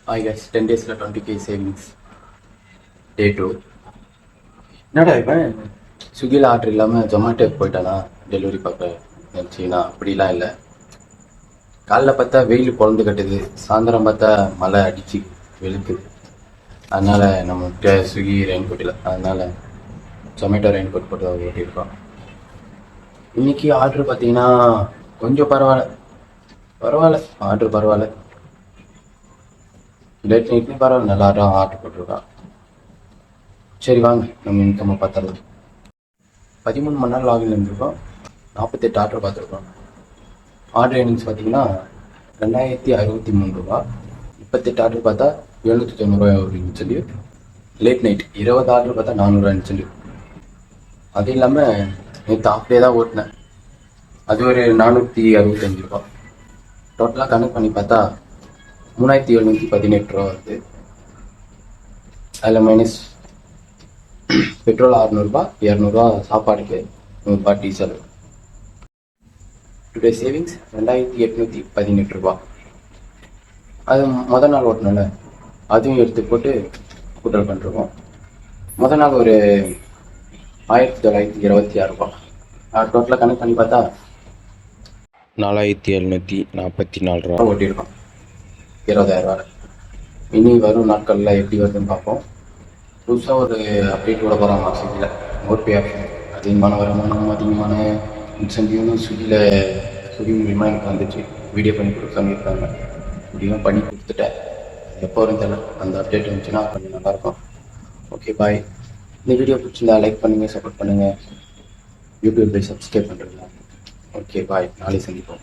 I guess 10 days 20K savings. Day 2. என்னடா இவன் ஸ்விக்கியில் order இல்லாமல் ஜொமேட்டோக்கு போயிட்டானா டெலிவரி பார்க்க நினச்சின்னா அப்படிலாம் இல்லை. காலைல பார்த்தா வெயில் குழந்து கட்டுது, சாயந்தரம் பார்த்தா மழை அடிச்சு வெளுக்குது. அதனால் நம்மகிட்ட ஸ்விக்கி ரெயின் கோட் இல்லை, அதனால் ஜொமேட்டோ ரெயின் கோட் போட்டு ஓட்டியிருக்கோம். இன்றைக்கி ஆர்டர் பார்த்தீங்கன்னா கொஞ்சம் பரவாயில்ல ஆர்டர் பரவாயில்ல. லேட் நைட்லேயும் பரவாயில்ல, நல்லா ஆர்டர் போட்டிருக்கான். சரி வாங்க நம்ம இன்கம்மை பார்த்துடலாம். 13 மணி நேரம் லாகின் இருந்திருக்கோம், 48 ஆர்டர் பார்த்துருக்கோம். ஆர்டர் ஏர்னிங்ஸ் பார்த்தீங்கன்னா 2063 ரூபா. 38 ஆர்டர் பார்த்தா 790 ரூபாய் அப்படின்னு சொல்லி, லேட் நைட் 20 ஆர்டர் பார்த்தா 400 ரூபான்னு சொல்லி. அது இல்லாமல் நேற்று ஆஃப்டே தான் ஓட்டினேன், அது ஒரு 465 ரூபா. டோட்டலாக கணக்கு பண்ணி பார்த்தா 3718 ரூபா வருது. அதில் மைனஸ் பெட்ரோல் 600 ரூபா, 200 ரூபா சாப்பாடுக்கு, 100 ரூபா டீசல். டுடே சேவிங்ஸ் 2818 ரூபா. அது மொதல் நாள் ஓட்டணும்ல, அதையும் எடுத்து போட்டு கூட்டல் பண்ணிருக்கோம். மொதல் நாள் ஒரு 1926 ரூபா. டோட்டலாக கணக்கு பண்ணி பார்த்தா 4744 ரூபா ஓட்டியிருக்கோம் 20,000 ரூபா. இனி வரும் நாட்களில் எப்படி வருதுன்னு பார்ப்போம். புதுசாக ஒரு அப்டேட் விட போகிறாங்க ஸ்விக்கியில், மோர்பே ஆப்ஷன். அதிகமான வருமானம், அதிகமான இன்சென்டிவ்னு ஸ்விக்கி மூலிமா எனக்கு வந்துச்சு. வீடியோ பண்ணி கொடுக்க சொல்லியிருக்காங்க, இப்படிலாம் பண்ணி கொடுத்துட்டேன். எப்போ வரும் தெரியல, அந்த அப்டேட் வந்துச்சுன்னா கொஞ்சம் நல்லாயிருக்கும். Okay bye. இந்த வீடியோ பிடிச்சிருந்தா லைக் பண்ணுங்கள், சப்போர்ட் பண்ணுங்கள். யூடியூப் போய் சப்ஸ்கிரைப் பண்ணுறீங்களா? ஓகே பாய், நாளை சந்திப்போம்.